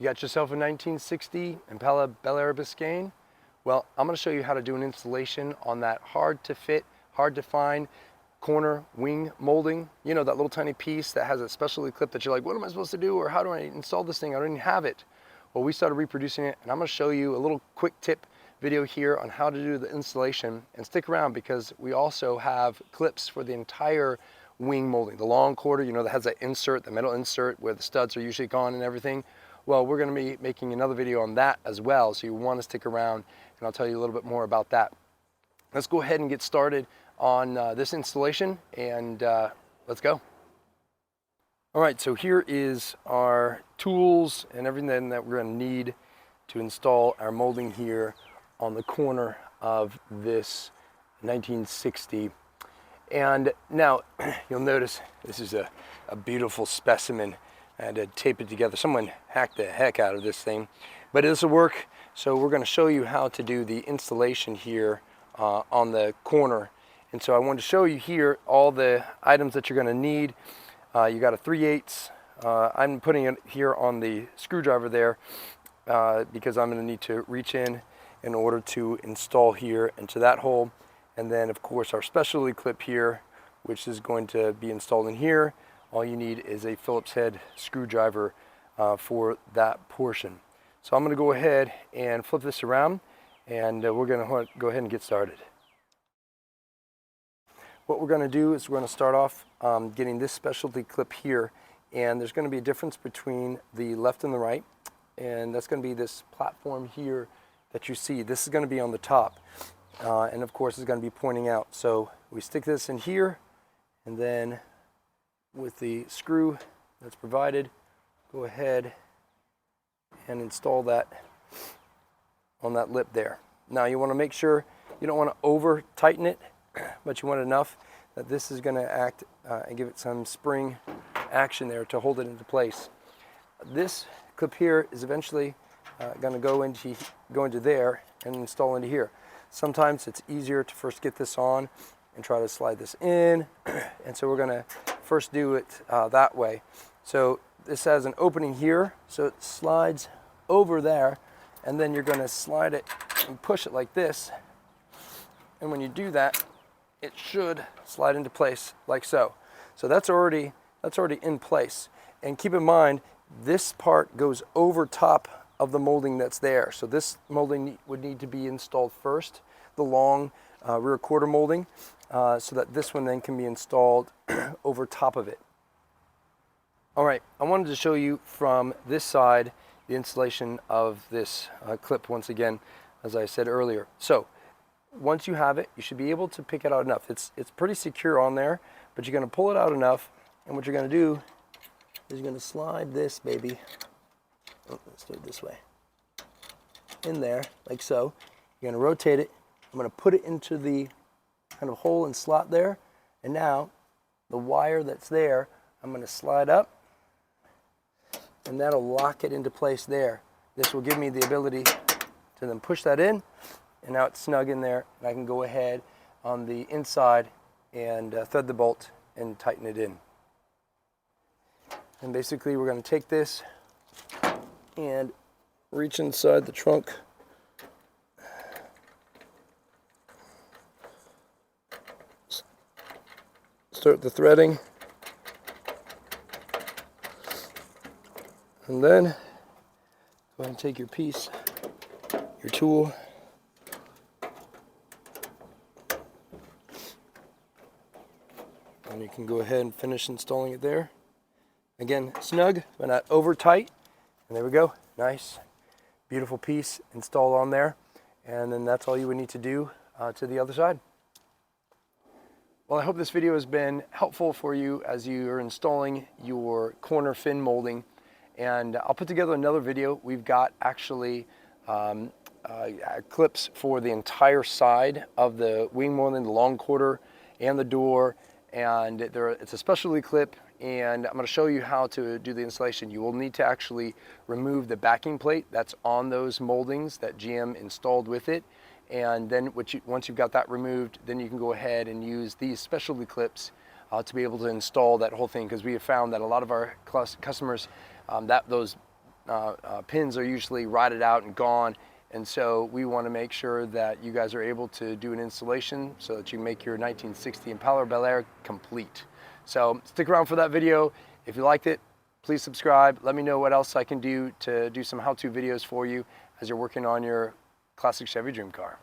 You got yourself a 1960 Impala Bel Air Biscayne? Well, I'm going to show you how to do an installation on that hard to fit, hard to find corner wing molding. You know, that little tiny piece that has a specialty clip that you're like, what am I supposed to do? Or how do I install this thing? I don't even have it. Well, we started reproducing it, and I'm going to show you a little quick tip video here on how to do the installation. And stick around because we also have clips for the entire wing molding. The long quarter, you know, that has that insert, the metal insert where the studs are usually gone and everything. Well, we're going to be making another video on that as well, so you want to stick around, and I'll tell you a little bit more about that. Let's go ahead and get started on this installation, and let's go. All right, so here is our tools and everything that we're going to need to install our molding here on the corner of this 1960. And now you'll notice this is a beautiful specimen. I had to tape it together. Someone hacked the heck out of this thing, but this will work. So we're going to show you how to do the installation here on the corner. And so I wanted to show you here all the items that you're going to need. You got a 3/8. I'm putting it here on the screwdriver there because I'm going to need to reach in order to install here into that hole. And then of course our specialty clip here, which is going to be installed in here. All you need is a Phillips head screwdriver for that portion. So I'm going to go ahead and flip this around, and we're going to go ahead and get started. What we're going to do is we're going to start off getting this specialty clip here, and there's going to be a difference between the left and the right, and that's going to be this platform here that you see. This is going to be on the top, and of course it's going to be pointing out. So we stick this in here, and then with the screw that's provided, go ahead and install that on that lip there. Now you want to make sure you don't want to over tighten it, but you want enough that this is going to act and give it some spring action there to hold it into place. This clip here is eventually going to go into there and install into here. Sometimes it's easier to first get this on and try to slide this in, and so we're going to first do it that way. So this has an opening here, so it slides over there, and then you're going to slide it and push it like this, and when you do that, it should slide into place like so. So that's already in place. And keep in mind, this part goes over top of the molding that's there. So this molding would need to be installed first, the long rear quarter molding, so that this one then can be installed over top of it. All right, I wanted to show you from this side the installation of this clip once again, as I said earlier. So once you have it, you should be able to pick it out enough. It's pretty secure on there, but you're going to pull it out enough, and what you're going to do is you're going to slide this baby, let's do it this way, in there like so. You're going to rotate it. I'm going to put it into the kind of hole and slot there, and now the wire that's there, I'm going to slide up, and that'll lock it into place there. This will give me the ability to then push that in, and now it's snug in there, and I can go ahead on the inside and thread the bolt and tighten it in. And basically we're going to take this and reach inside the trunk, start the threading, and then go ahead and take your piece, your tool, and you can go ahead and finish installing it there. Again, snug but not over tight, and there we go. Nice, beautiful piece installed on there, and then that's all you would need to do to the other side. Well, I hope this video has been helpful for you as you are installing your corner fin molding, and I'll put together another video. We've got actually clips for the entire side of the wing molding, the long quarter and the door, and it's a specialty clip, and I'm going to show you how to do the installation. You will need to actually remove the backing plate that's on those moldings that GM installed with it, and then once you've got that removed, then you can go ahead and use these specialty clips to be able to install that whole thing, because we have found that a lot of our customers, those pins are usually rotted out and gone. And so we want to make sure that you guys are able to do an installation so that you make your 1960 Impala Bel Air complete. So stick around for that video. If you liked it, please subscribe. Let me know what else I can do to do some how-to videos for you as you're working on your classic Chevy dream car.